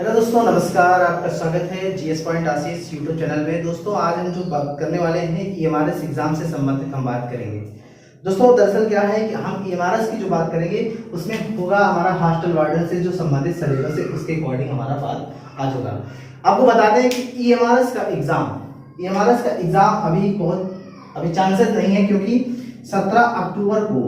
Hello दोस्तों, नमस्कार। आपका स्वागत है जीएस पॉइंट आशीष यूट्यूब चैनल में। दोस्तों, आज हम जो बात करने वाले हैं ईएमआरएस एग्जाम से संबंधित हम बात करेंगे। दोस्तों, दरअसल क्या है कि हम ईएमआरएस की जो बात करेंगे उसमें होगा हमारा हॉस्टल वार्डन से जो संबंधित सिलेबस है उसके अकॉर्डिंग हमारा बात आज होगा। आपको बता दें कि ईएमआरएस का एग्जाम अभी चांसेस नहीं है, क्योंकि 17 अक्टूबर को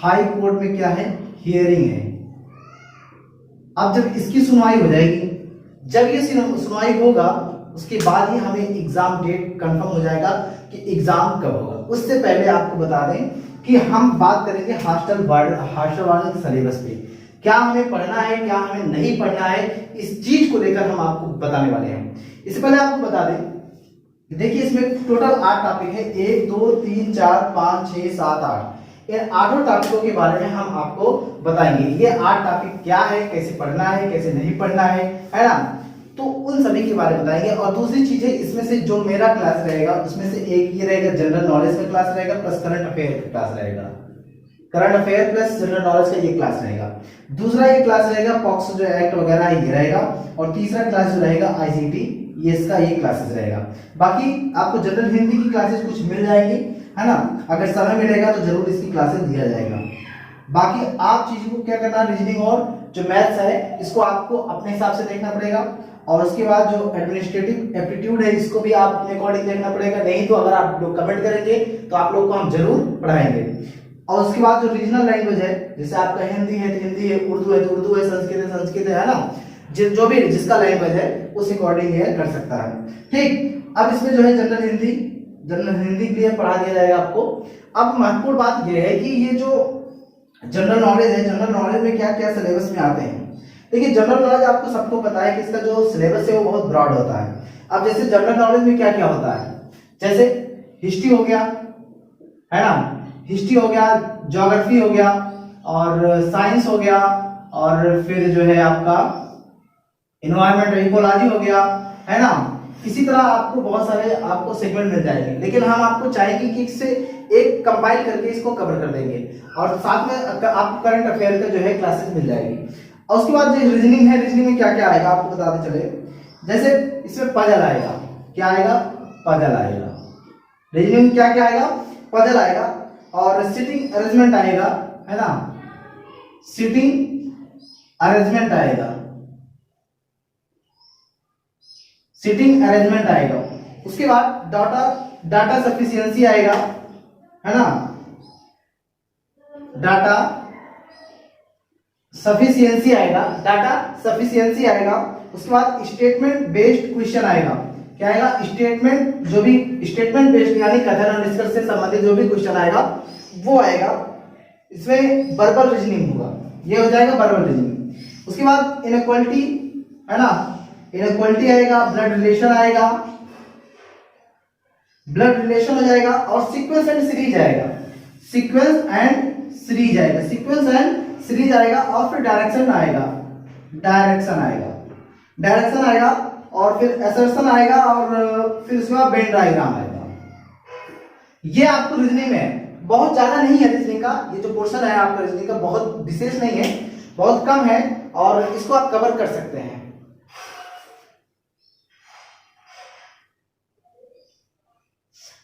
हाई कोर्ट में क्या है, हियरिंग है। अब जब इसकी सुनवाई हो जाएगी, जब ये सुनवाई होगा उसके बाद ही हमें एग्जाम डेट कंफर्म हो जाएगा कि एग्जाम कब होगा। उससे पहले आपको बता दें कि हम बात करेंगे हॉस्टल वार्डन के सिलेबस पे, क्या हमें पढ़ना है, क्या हमें नहीं पढ़ना है, इस चीज को लेकर हम आपको बताने वाले हैं। इससे पहले आपको बता दें, देखिए इसमें टोटल 8 टॉपिक है, 1 2 3 4 5 6 7 8। इन 8 टॉपिकों के बारे में हम आपको बताएंगे। ये 8 टॉपिक क्या है, कैसे पढ़ना है, कैसे नहीं पढ़ना है ना, तो उन सभी के बारे में बताएंगे। और दूसरी चीज है, इसमें से जो मेरा क्लास रहेगा उसमें से एक ये रहेगा जनरल नॉलेज का क्लास रहेगा प्लस करंट अफेयर का क्लास रहेगा। Current affair plus general knowledge का ये क्लास रहेगा। दूसरा ये क्लास रहेगा पॉक्सो जो एक्ट वगैरह ये रहेगा। और तीसरा क्लास जो रहेगा आईसीटी, ये इसका ये क्लासेस रहेगा। बाकी आपको जनरल हिंदी की क्लासेस कुछ मिल जाएंगी, है ना। अगर समय मिलेगा तो जरूर इसकी क्लासेस दिया जाएगा। बाकी आप चीजों को क्या करना, रीजनिंग और जो मैथ्स है इसको आपको अपने हिसाब से देखना पड़ेगा। और उसके बाद जो एडमिनिस्ट्रेटिव एप्टीट्यूड है इसको भी आप अपने अकॉर्डिंग देखना पड़ेगा। नहीं तो अगर आप लोग कमेंट करेंगे तो आप लोग को हम जरूर पढ़ाएंगे। और उसके बाद जो रीजनल लैंग्वेज है, जैसे आपका हिंदी है तो हिंदी है, उर्दू है तो उर्दू है, संस्कृत है ना, जो भी जिसका लैंग्वेज है उस अकॉर्डिंग ये कर सकता है। ठीक, अब इसमें जो है जनरल हिंदी के लिए पढ़ा दिया जाएगा आपको। अब महत्वपूर्ण बात यह है कि ये जो जनरल नॉलेज है, जनरल नॉलेज में क्या क्या सिलेबस में आते हैं। देखिए, जनरल नॉलेज आपको सबको पता है कि इसका जो सिलेबस है वो बहुत ब्रॉड होता है। अब जैसे जनरल नॉलेज में क्या क्या होता है, जैसे हिस्ट्री हो गया, है ना, हिस्ट्री हो गया, ज्योग्राफी हो गया, और साइंस हो गया, और फिर जो है आपका एनवायरमेंट इकोलॉजी हो गया, है ना। इसी तरह आपको बहुत सारे आपको सेगमेंट मिल जाएंगे, लेकिन हम आपको चाहेंगे कि इससे एक कंपाइल करके इसको कवर कर देंगे। और साथ में आपको करंट अफेयर का जो है क्लासेस मिल जाएगी। और उसके बाद जो रीजनिंग है, रीजनिंग में क्या क्या आएगा आपको बताते चले। जैसे इसमें पजल आएगा, क्या आएगा, पजल आएगा। रीजनिंग में क्या क्या आएगा, पजल आएगा। और सिटिंग अरेंजमेंट आएगा, है ना, सिटिंग अरेंजमेंट आएगा, सिटिंग अरेंजमेंट आएगा। उसके बाद डाटा सफिशिएंसी आएगा, है ना, डाटा सफिशिएंसी आएगा। उसके बाद स्टेटमेंट बेस्ड क्वेश्चन आएगा। क्या आएगा, स्टेटमेंट, जो भी स्टेटमेंट बेस्ड यानी कथन और निष्कर्ष से संबंधित जो भी क्वेश्चन आएगा वो आएगा। इसमें वर्बल रीजनिंग होगा, ये हो जाएगा वर्बल रीजनिंग। उसके बाद इनइक्वालिटी, है ना, इनइक्वालिटी आएगा, ब्लड रिलेशन आएगा, ब्लड रिलेशन हो जाएगा। और सीक्वेंस एंड सीरीज आएगा, सीक्वेंस एंड सीरीज आएगा। और फिर डायरेक्शन आएगा, और फिर असर्शन आएगा, और फिर उसके बाद वेन डायग्राम आएगा। ये आपको रीजनिंग में बहुत ज्यादा नहीं है। रीजनिंग का ये जो पोर्शन है आपका रीजनिंग का बहुत विशेष नहीं है, बहुत कम है, और इसको आप कवर कर सकते हैं।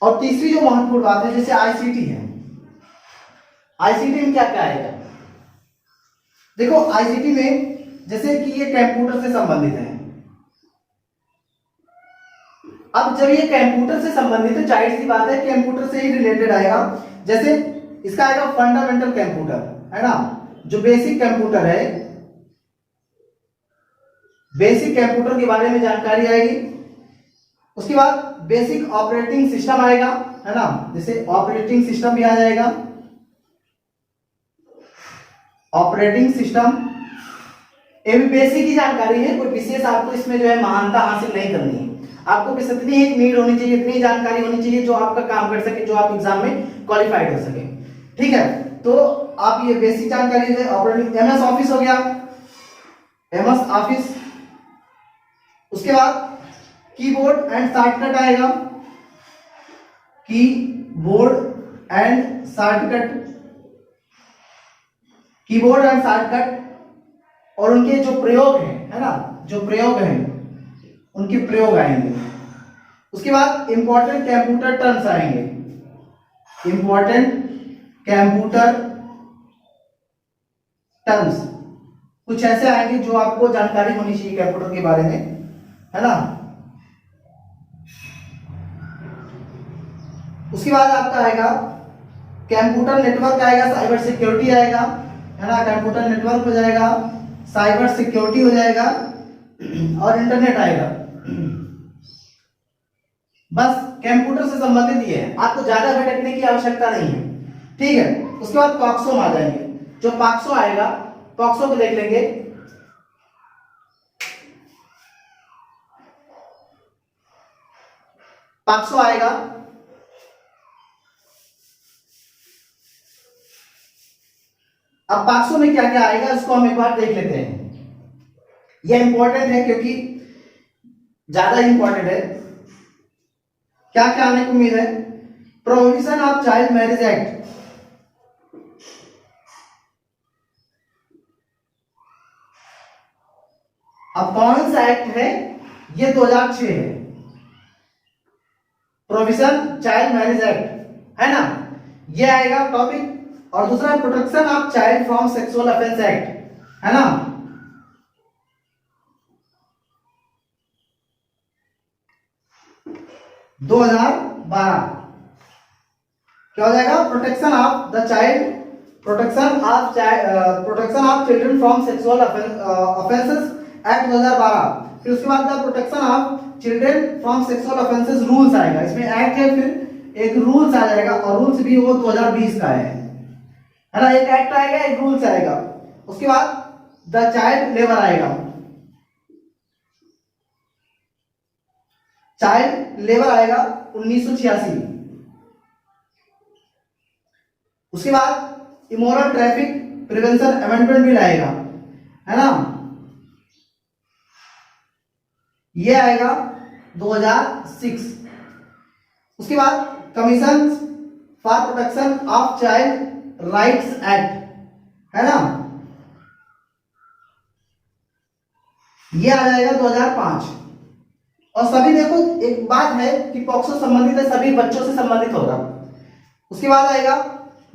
और तीसरी जो महत्वपूर्ण बात है, जैसे आईसीटी है, आईसीटी में क्या क्या आएगा। देखो, आईसीटी में जैसे कि ये कंप्यूटर से संबंधित है। अब जब ये कंप्यूटर से संबंधित है, जाहिर सी बात है कंप्यूटर से ही रिलेटेड आएगा। जैसे इसका आएगा फंडामेंटल कंप्यूटर, है ना, जो बेसिक कंप्यूटर है, बेसिक कंप्यूटर के बारे में जानकारी आएगी। उसके बाद बेसिक ऑपरेटिंग सिस्टम आएगा, है ना, जैसे ऑपरेटिंग सिस्टम भी आ जाएगा। ऑपरेटिंग सिस्टम ये भी बेसिक ही जानकारी है, कोई विशेष आपको इसमें जो है महानता हासिल नहीं करनी है। आपको बस इतनी एक नीड होनी चाहिए, इतनी जानकारी होनी चाहिए जो आपका काम कर सके, जो आप एग्जाम में क्वालिफाइड हो सके। ठीक है, तो आप ये बेसिक जानकारी है। ऑपरेटिंग एमएस ऑफिस हो गया, एमएस ऑफिस। उसके बाद कीबोर्ड एंड शॉर्टकट आएगा, कीबोर्ड एंड शॉर्टकट, और उनके जो प्रयोग हैं, है ना, जो प्रयोग हैं उनके प्रयोग आएंगे। उसके बाद इंपॉर्टेंट कंप्यूटर टर्म्स आएंगे, इंपॉर्टेंट कंप्यूटर टर्म्स कुछ ऐसे आएंगे जो आपको जानकारी होनी चाहिए कंप्यूटर के बारे में, है ना। उसके बाद आपका आएगा कंप्यूटर नेटवर्क आएगा, साइबर सिक्योरिटी आएगा, है ना। कंप्यूटर नेटवर्क हो जाएगा, साइबर सिक्योरिटी हो जाएगा और इंटरनेट आएगा। बस कंप्यूटर से संबंधित ये है, आपको ज्यादा भटकने की आवश्यकता नहीं है, ठीक है। उसके बाद पॉक्सो में आ जाएंगे, जो पॉक्सो आएगा पॉक्सो को देख लेंगे। पॉक्सो आएगा, अब पॉक्सो में क्या क्या आएगा इसको हम एक बार देख लेते हैं। यह इंपॉर्टेंट है क्योंकि ज्यादा इंपॉर्टेंट है। क्या क्या आने की उम्मीद है? Prohibition of child marriage act, अब कौन सा एक्ट है? ये 2006 है, प्रोविजन चाइल्ड मैरिज एक्ट, है ना। ये आएगा टॉपिक। और दूसरा protection of child from sexual offence act, है ना। दो 2012 क्या हो जाएगा? Protection of the child, protection of children from sexual offences act 2012। फिर उसके बाद the protection of children from sexual offences rules आएगा। इसमें एक्ट है, फिर एक रूल्स आ जाएगा, और रूल्स भी वो 2020 का है ना। एक एक्ट आएगा, एक रूल्स आएगा। उसके बाद द चाइल्ड लेबर आएगा, चाइल्ड लेबर आएगा 1986। उसके बाद immoral traffic prevention amendment bill आएगा, है ना। ये आएगा 2006। उसके बाद commission for protection of child rights act, है ना। ये आ जाएगा 2005। और सभी देखो एक बात है कि पॉक्सो संबंधित है, सभी बच्चों से संबंधित होगा। उसके बाद आएगा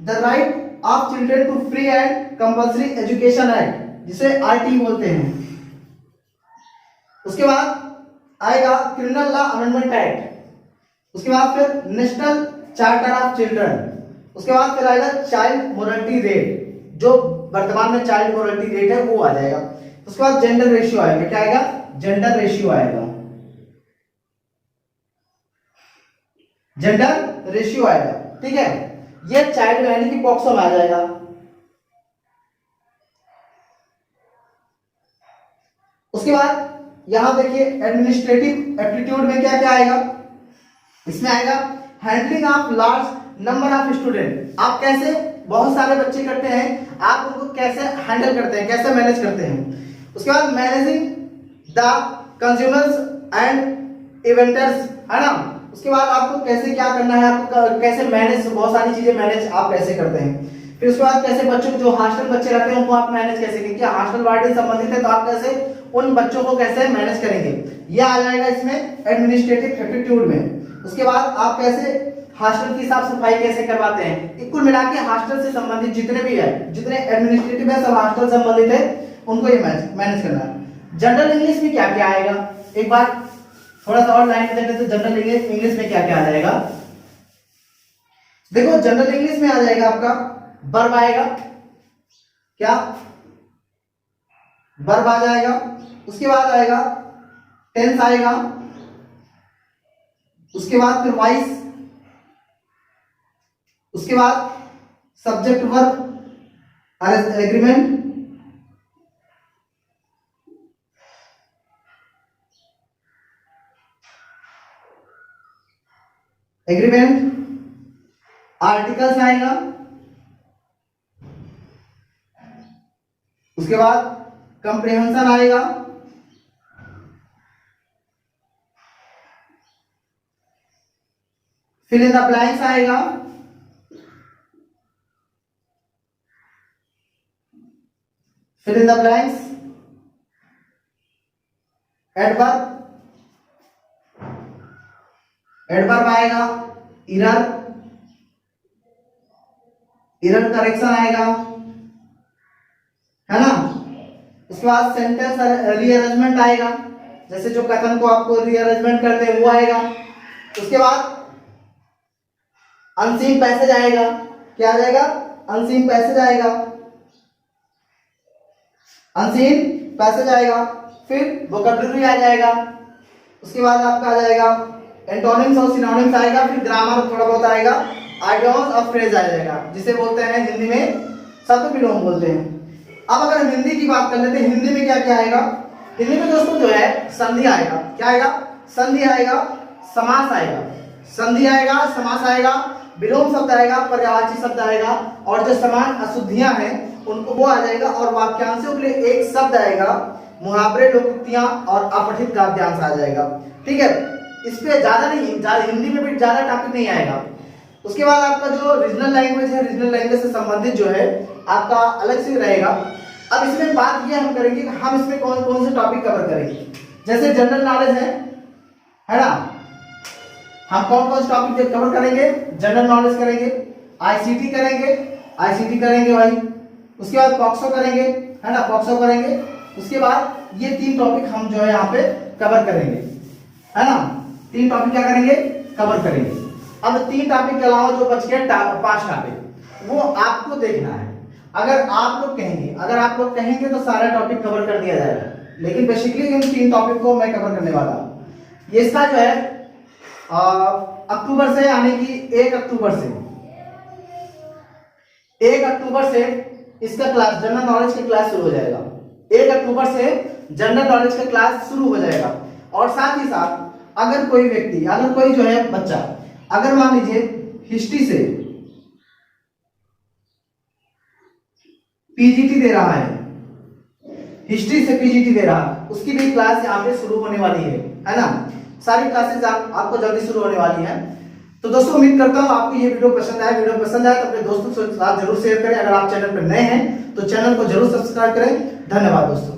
the right of children to free and compulsory education act, जिसे आरटी बोलते हैं। उसके बाद आएगा क्रिमिनल लॉ अमेंडमेंट एक्ट। उसके बाद फिर नेशनल चार्टर ऑफ चिल्ड्रन। उसके बाद फिर आएगा चाइल्ड मोरालिटी रेट, जो वर्तमान में चाइल्ड मोरालिटी रेट है वो आ जाएगा। उसके बाद जेंडर रेशियो आएगा, क्या आएगा? जेंडर रेशियो आएगा, जेंडर रेशियो आएगा, ठीक है। ये चाइल्ड यानी कि पॉक्सो में आ जाएगा। उसके बाद यहां देखिए एडमिनिस्ट्रेटिव एप्टीट्यूड में क्या क्या आएगा। इसमें आएगा handling of large number of student, आप कैसे बहुत सारे बच्चे करते हैं, आप उनको कैसे हैंडल करते हैं, कैसे मैनेज करते हैं। उसके बाद मैनेजिंग द कंज्यूमर्स एंड इवेंटर्स, है ना। उसके बाद आपको कैसे क्या करना है, आपको कैसे मैनेज, बहुत सारी चीजें मैनेज आप कैसे करते हैं। फिर उसके बाद कैसे बच्चों जो हॉस्टल बच्चे रहते हैं उनको आप मैनेज कैसे करेंगे, हॉस्टल वार्डन संबंधित है तो आप कैसे उन बच्चों को कैसे मैनेज करेंगे, यह आ जाएगा इसमें एडमिनिस्ट्रेटिव एप्टीट्यूड में। उसके बाद आप कैसे हॉस्टल की साफ सफाई कैसे करवाते हैं। कुल मिला के हॉस्टल से संबंधित जितने भी है, जितने एडमिनिस्ट्रेटिव है सब हॉस्टल संबंधित है, उनको ये मैनेज करना है। जनरल इंग्लिश में क्या क्या आएगा, एक बार थोड़ा सा और लाइन में देखते हैं। जनरल इंग्लिश में क्या क्या आ जाएगा, देखो जनरल इंग्लिश में आ जाएगा आपका वर्ब आएगा, क्या वर्ब आ जाएगा। उसके बाद आएगा टेंस आएगा, उसके बाद फिर वॉइस, उसके बाद सब्जेक्ट वर्ब एग्रीमेंट, आर्टिकल्स आएगा। उसके बाद कंप्रिहेंशन आएगा, फिल इन द ब्लैंक्स आएगा, fill in the blanks, adverb आएगा, इरर करेक्शन आएगा, है ना। उसके बाद सेंटेंस रीअरेंजमेंट आएगा, जैसे जो कथन को आपको रीअरेंजमेंट करते हैं वो आएगा। उसके बाद अनसीन पैसेज आएगा। क्या आ जाएगा? अनसीन पैसेज आएगा, अनसीन पैसेज आएगा। फिर वोकैब्युलरी आ जाएगा। उसके बाद आपका आ जाएगा एंटोनिम्स और सिनोनिम्स आएगा। फिर ग्रामर थोड़ा बहुत आएगा, आइडियम्स और फ्रेज आ जाएगा, जिसे बोलते हैं हिंदी में शब्द विलोम बोलते हैं। अब अगर हम हिंदी की बात कर लेते हैं, हिंदी में क्या क्या आएगा? हिंदी में दोस्तों जो है संधि आएगा। क्या आएगा? संधि आएगा, समास आएगा, संधि आएगा, समास आएगा, विलोम शब्द आएगा, पर्यायवाची शब्द आएगा, और जो समान अशुद्धियां हैं उनको वो आ जाएगा, और वाक्यांशों के लिए एक शब्द आएगा, मुहावरे, लोकोक्तियां और अपठित गद्यांश आ जाएगा। ठीक है, इस पे ज्यादा नहीं, हिंदी में भी ज्यादा टॉपिक नहीं आएगा। उसके बाद आपका जो रीजनल लैंग्वेज है, रीजनल लैंग्वेज से संबंधित जो है आपका अलग से रहेगा। अब इसमें बात ये हम करेंगे कि हम इसमें कौन कौन से टॉपिक कवर करेंगे। जैसे जनरल नॉलेज है ना, हम कौन कौन से टॉपिक कवर करेंगे? जनरल नॉलेज करेंगे, आईसीटी करेंगे भाई। उसके बाद पॉक्सो करेंगे, है ना, पॉक्सो करेंगे। उसके बाद ये 3 टॉपिक हम जो है यहाँ पे कवर करेंगे, है ना। 3 टॉपिक क्या करेंगे? कवर करेंगे। अब 3 टॉपिक के अलावा जो बच गए 5 टॉपिक, वो आपको देखना है। अगर आप लोग कहेंगे तो सारा टॉपिक कवर कर दिया जाएगा, लेकिन बेसिकली इन 3 टॉपिक को मैं कवर करने वाला हूं। ये इसका जो है अक्टूबर से, यानी कि 1 अक्टूबर से इसका क्लास, जनरल नॉलेज की क्लास शुरू हो जाएगा। 1 अक्टूबर से जनरल नॉलेज का क्लास शुरू हो जाएगा। और साथ ही साथ अगर कोई जो है बच्चा, अगर मान लीजिए हिस्ट्री से पीजीटी दे रहा है, उसकी भी क्लास यहाँ पे शुरू होने वाली है ना। सारी क्लासेस आपको जल्दी शुरू होने वाली है। तो दोस्तों उम्मीद करता हूँ आपको ये वीडियो पसंद आया। वीडियो पसंद आया तो अपने दोस्तों के साथ जरूर शेयर करें। अगर आप चैनल पर नए हैं तो चैनल को जरूर सब्सक्राइब करें। धन्यवाद दोस्तों।